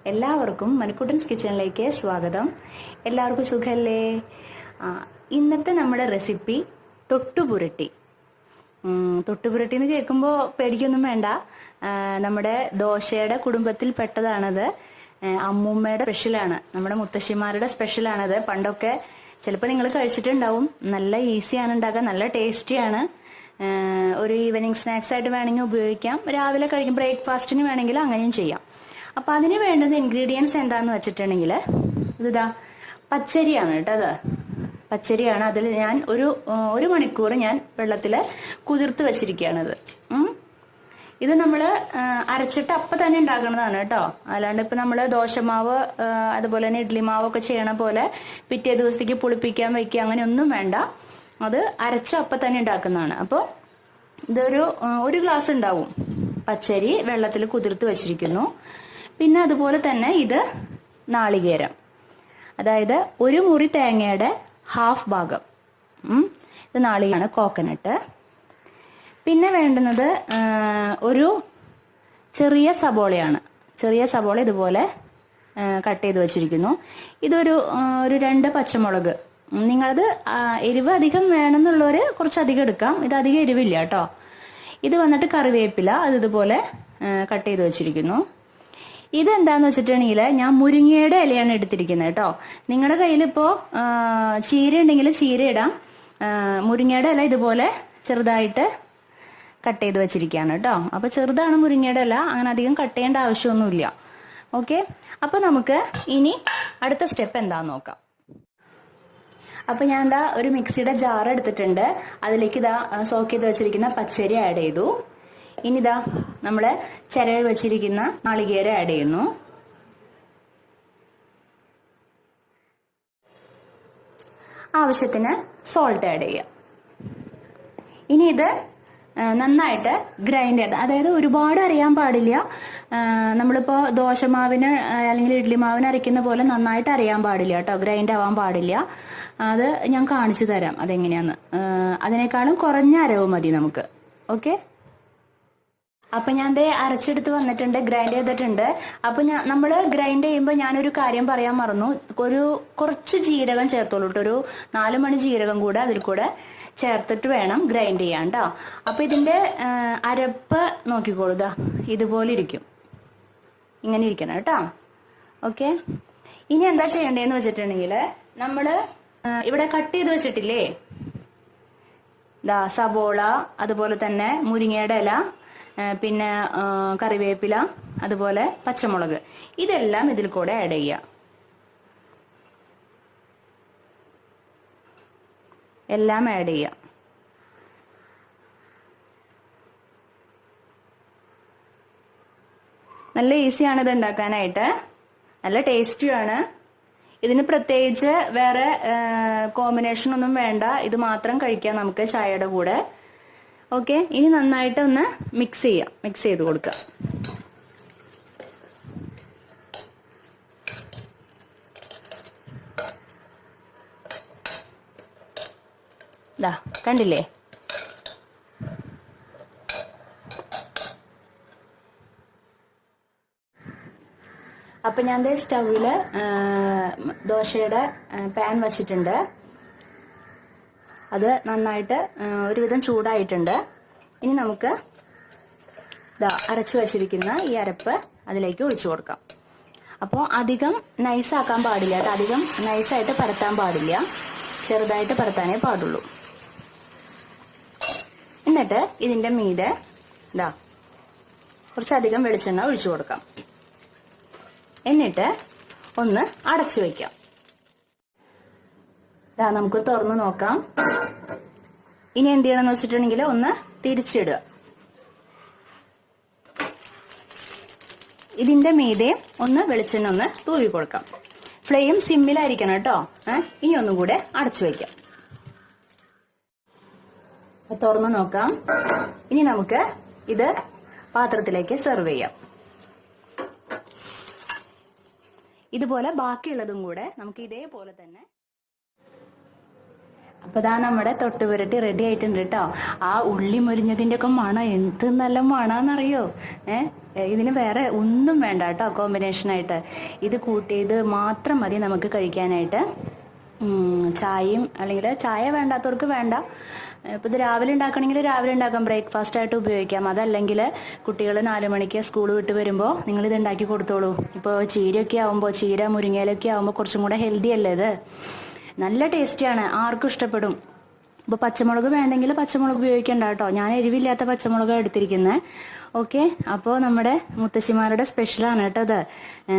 എല്ലാവർക്കും മണിക്കുട്ടൻസ് കിച്ചണിലേക്ക് സ്വാഗതം. എല്ലാവർക്കും സുഖല്ലേ? ഇന്നത്തെ നമ്മുടെ റെസിപ്പി തൊട്ടുപുരട്ടി. തൊട്ടുപുരട്ടി എന്ന് കേൾക്കുമ്പോൾ പേടിക്കൊന്നും വേണ്ട. നമ്മുടെ ദോശയുടെ കുടുംബത്തിൽ പെട്ടതാണത്. അമ്മൂമ്മയുടെ സ്പെഷ്യലാണ്, നമ്മുടെ മുത്തശ്ശിമാരുടെ സ്പെഷ്യലാണത്. പണ്ടൊക്കെ ചിലപ്പോൾ നിങ്ങൾ കഴിച്ചിട്ടുണ്ടാവും. നല്ല ഈസിയാണ് ഉണ്ടാക്കാൻ, നല്ല ടേസ്റ്റിയാണ്. ഒരു ഈവനിങ് സ്നാക്സ് ആയിട്ട് വേണമെങ്കിൽ ഉപയോഗിക്കാം. രാവിലെ കഴിക്കും, ബ്രേക്ക്ഫാസ്റ്റിന് വേണമെങ്കിൽ അങ്ങനെയും ചെയ്യാം. അപ്പം അതിന് വേണ്ടുന്ന ഇൻഗ്രീഡിയൻസ് എന്താണെന്ന് വെച്ചിട്ടുണ്ടെങ്കിൽ ഇതാ പച്ചരിയാണ് കേട്ടോ. അത് പച്ചരിയാണ്. അതിൽ ഞാൻ ഒരു മണിക്കൂർ ഞാൻ വെള്ളത്തിൽ കുതിർത്ത് വെച്ചിരിക്കുകയാണത്. ഇത് നമ്മൾ അരച്ചിട്ട് അപ്പം തന്നെ ഉണ്ടാക്കുന്നതാണ് കേട്ടോ. അല്ലാണ്ട് ഇപ്പം നമ്മൾ ദോശമാവ് അതുപോലെ തന്നെ ഇഡ്ലി മാവൊക്കെ ചെയ്യണ പോലെ പിറ്റേ ദിവസത്തേക്ക് പുളിപ്പിക്കാൻ വയ്ക്കുക അങ്ങനെയൊന്നും വേണ്ട. അത് അരച്ച അപ്പം തന്നെ ഉണ്ടാക്കുന്നതാണ്. അപ്പോൾ ഒരു ഗ്ലാസ് ഉണ്ടാവും പച്ചരി വെള്ളത്തിൽ കുതിർത്ത് വെച്ചിരിക്കുന്നു. പിന്നെ അതുപോലെ തന്നെ ഇത് നാളികേരം, അതായത് ഒരു മുറി തേങ്ങയുടെ ഹാഫ് ഭാഗം. ഇത് നാളികേരമാണ്, കോക്കനട്ട്. പിന്നെ വേണ്ടുന്നത് ഒരു ചെറിയ സബോളയാണ്. ചെറിയ സബോള ഇതുപോലെ കട്ട് ചെയ്ത് വെച്ചിരിക്കുന്നു. ഇതൊരു 2 പച്ചമുളക്. നിങ്ങളത് എരിവ് അധികം വേണമെന്നുള്ളവർ കുറച്ചധികം എടുക്കാം. ഇത് അധികം എരിവില്ല കേട്ടോ. ഇത് വന്നിട്ട് കറിവേപ്പില, അത് ഇതുപോലെ കട്ട് ചെയ്ത് വെച്ചിരിക്കുന്നു. ഇതെന്താന്ന് വെച്ചിട്ടുണ്ടെങ്കിൽ ഞാൻ മുരിങ്ങയുടെ ഇലയാണ് എടുത്തിരിക്കുന്നത് കേട്ടോ. നിങ്ങളുടെ കയ്യിൽ ഇപ്പോൾ ചീര ഉണ്ടെങ്കിൽ ചീര ഇടാം. മുരിങ്ങയുടെ ഇല ഇതുപോലെ ചെറുതായിട്ട് കട്ട് ചെയ്ത് വെച്ചിരിക്കുകയാണ് കേട്ടോ. അപ്പോൾ ചെറുതാണ് മുരിങ്ങയുടെ ഇല, അങ്ങനെ അധികം കട്ട് ചെയ്യേണ്ട ആവശ്യമൊന്നുമില്ല. ഓക്കെ, അപ്പോൾ നമുക്ക് ഇനി അടുത്ത സ്റ്റെപ്പ് എന്താന്ന് നോക്കാം. അപ്പം ഞാൻ ഇതാ ഒരു മിക്സിയുടെ ജാർ എടുത്തിട്ടുണ്ട്. അതിലേക്ക് ഇതാ സോക്ക് ചെയ്ത് വെച്ചിരിക്കുന്ന പച്ചരി ആഡ് ചെയ്തു. ഇനി ഇതാ നമ്മൾ ചിരവി വെച്ചിരിക്കുന്ന നാളികേരം ആഡ് ചെയ്യുന്നു. ആവശ്യത്തിന് സോൾട്ട് ആഡ് ചെയ്യുക. ഇനി ഇത് നന്നായിട്ട് ഗ്രൈൻഡ് ചെയ്ത്, അതായത് ഒരുപാട് അരയാൻ പാടില്ല. നമ്മളിപ്പോൾ ദോശമാവിന് അല്ലെങ്കിൽ ഇഡ്ലി മാവിന് അരയ്ക്കുന്ന പോലെ നന്നായിട്ട് അരയാൻ പാടില്ല കേട്ടോ. ഗ്രൈൻഡ് ആവാൻ പാടില്ല. അത് ഞാൻ കാണിച്ചു തരാം അതെങ്ങനെയാന്ന്. അതിനേക്കാളും കുറഞ്ഞ അരവ് മതി നമുക്ക്. ഓക്കെ, അപ്പം ഞാൻ ദേ അരച്ചെടുത്ത് വന്നിട്ടുണ്ട്, ഗ്രൈൻഡ് ചെയ്തിട്ടുണ്ട്. അപ്പം നമ്മൾ ഗ്രൈൻഡ് ചെയ്യുമ്പോൾ ഞാനൊരു കാര്യം പറയാൻ മറന്നു. കുറച്ച് ജീരകം ചേർത്തോളൂ കേട്ടോ. ഒരു 4 മണി ജീരകം കൂടെ അതിൽ കൂടെ ചേർത്തിട്ട് വേണം ഗ്രൈൻഡ് ചെയ്യാൻ കേട്ടോ. അപ്പം ഇതിൻ്റെ അരപ്പ് നോക്കിക്കോളൂ, ഇതാ ഇതുപോലെ ഇരിക്കും. ഇങ്ങനെ ഇരിക്കണം കേട്ടോ. ഓക്കെ, ഇനി എന്താ ചെയ്യേണ്ടതെന്ന് വെച്ചിട്ടുണ്ടെങ്കിൽ നമ്മൾ ഇവിടെ കട്ട് ചെയ്ത് വെച്ചിട്ടില്ലേ, സബോള, അതുപോലെ തന്നെ മുരിങ്ങയുടെ ഇല, പിന്നെ കറിവേപ്പില, അതുപോലെ പച്ചമുളക്, ഇതെല്ലാം ഇതിൽ കൂടെ ആഡ് ചെയ്യുക. എല്ലാം ആഡ് ചെയ്യുക. നല്ല ഈസിയാണ് ഇത് ഉണ്ടാക്കാനായിട്ട്, നല്ല ടേസ്റ്റിയാണ്. ഇതിന് പ്രത്യേകിച്ച് വേറെ കോമ്പിനേഷൻ ഒന്നും വേണ്ട. ഇത് മാത്രം കഴിക്കാം നമുക്ക് ചായയുടെ കൂടെ. ഓക്കെ, ഇനി നന്നായിട്ട് ഒന്ന് മിക്സ് ചെയ്ത് കൊടുക്കുക. ദാ കണ്ടില്ലേ? അപ്പം ഞാൻ ദേ സ്റ്റൗവിൽ ദോശയുടെ പാൻ വച്ചിട്ടുണ്ട്. അത് നന്നായിട്ട് ഒരുവിധം ചൂടായിട്ടുണ്ട്. ഇനി നമുക്ക് അരച്ചു വച്ചിരിക്കുന്ന ഈ അരപ്പ് അതിലേക്ക് ഒഴിച്ചു കൊടുക്കാം. അപ്പോൾ അധികം നൈസാക്കാൻ പാടില്ല, അധികം നൈസായിട്ട് പരത്താൻ പാടില്ല, ചെറുതായിട്ട് പരത്താനേ പാടുള്ളൂ. എന്നിട്ട് ഇതിൻ്റെ മീതെ കുറച്ചധികം വെളിച്ചെണ്ണ ഒഴിച്ചു കൊടുക്കാം. എന്നിട്ട് ഒന്ന് അടച്ചു വയ്ക്കാം. നമുക്ക് തുറന്നു നോക്കാം. ഇനി എന്ത് ചെയ്യണമെന്ന് വെച്ചിട്ടുണ്ടെങ്കിൽ ഒന്ന് തിരിച്ചിടുക. ഇതിന്റെ മീതെ ഒന്ന് വെളിച്ചെണ്ണ ഒന്ന് തൂവി കൊടുക്കാം. ഫ്ലെയിം സിമ്മിലായിരിക്കണം കേട്ടോ. ഇനി ഒന്നും കൂടെ അടച്ചു വയ്ക്കാം. തുറന്നു നോക്കാം. ഇനി നമുക്ക് ഇത് പാത്രത്തിലേക്ക് സെർവ് ചെയ്യാം. ഇതുപോലെ ബാക്കിയുള്ളതും കൂടെ നമുക്ക് ഇതേപോലെ തന്നെ അപ്പോൾ ഇതാ നമ്മുടെ തൊട്ടുപുരട്ടി റെഡി ആയിട്ടുണ്ട് കേട്ടോ. ആ ഉള്ളി മൊരിഞ്ഞതിൻ്റെ ഒക്കെ മണം എന്ത് നല്ല മണമെന്നറിയോ. ഇതിന് വേറെ ഒന്നും വേണ്ട കേട്ടോ കോമ്പിനേഷനായിട്ട്. ഇത് മാത്രം മതി നമുക്ക് കഴിക്കാനായിട്ട്. ചായയും അല്ലെങ്കിൽ ചായ വേണ്ടാത്തവർക്ക് വേണ്ട. ഇപ്പോൾ ഇത് രാവിലെ ഉണ്ടാക്കണമെങ്കിൽ രാവിലെ ഉണ്ടാക്കാം, ബ്രേക്ക്ഫാസ്റ്റ് ആയിട്ട് ഉപയോഗിക്കാം. അതല്ലെങ്കിൽ കുട്ടികൾ 4 മണിക്ക് സ്കൂൾ വിട്ട് വരുമ്പോൾ നിങ്ങളിത് ഉണ്ടാക്കി കൊടുത്തോളൂ. ഇപ്പോൾ ചീരയൊക്കെ ആകുമ്പോൾ, ചീര മുരിങ്ങയിലൊക്കെ ആകുമ്പോൾ കുറച്ചും കൂടെ ഹെൽത്തി അല്ലേ ഇത്. നല്ല ടേസ്റ്റിയാണ്, ആർക്കും ഇഷ്ടപ്പെടും. ഇപ്പോൾ പച്ചമുളക് വേണ്ടെങ്കിൽ പച്ചമുളക് ഉപയോഗിക്കണ്ട കേട്ടോ. ഞാൻ എരിവില്ലാത്ത പച്ചമുളകാണ് എടുത്തിരിക്കുന്നത്. ഓക്കെ, അപ്പോൾ നമ്മുടെ മുത്തശ്ശിമാരുടെ സ്പെഷ്യലാണ് കേട്ടോ ഇത്.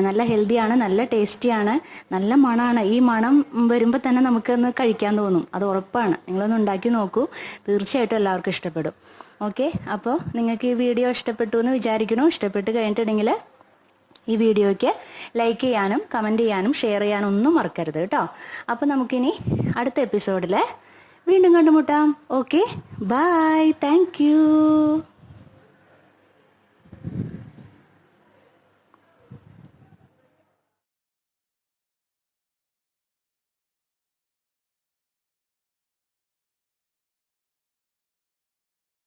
നല്ല ഹെൽത്തിയാണ്, നല്ല ടേസ്റ്റിയാണ്, നല്ല മണമാണ്. ഈ മണം വരുമ്പോൾ തന്നെ നമുക്കൊന്ന് കഴിക്കാൻ തോന്നും, അത് ഉറപ്പാണ്. നിങ്ങളൊന്ന് ഉണ്ടാക്കി നോക്കൂ, തീർച്ചയായിട്ടും എല്ലാവർക്കും ഇഷ്ടപ്പെടും. ഓക്കെ, അപ്പോൾ നിങ്ങൾക്ക് ഈ വീഡിയോ ഇഷ്ടപ്പെട്ടു എന്ന് വിചാരിക്കുന്നു. ഇഷ്ടപ്പെട്ട് കഴിഞ്ഞിട്ടുണ്ടെങ്കിൽ ഈ വീഡിയോയ്ക്ക് ലൈക്ക് ചെയ്യാനും കമൻറ്റ് ചെയ്യാനും ഷെയർ ചെയ്യാനും ഒന്നും മറക്കരുത് കേട്ടോ. അപ്പോൾ നമുക്കിനി അടുത്ത എപ്പിസോഡിൽ വീണ്ടും കണ്ടുമുട്ടാം. Okay, bye, thank U.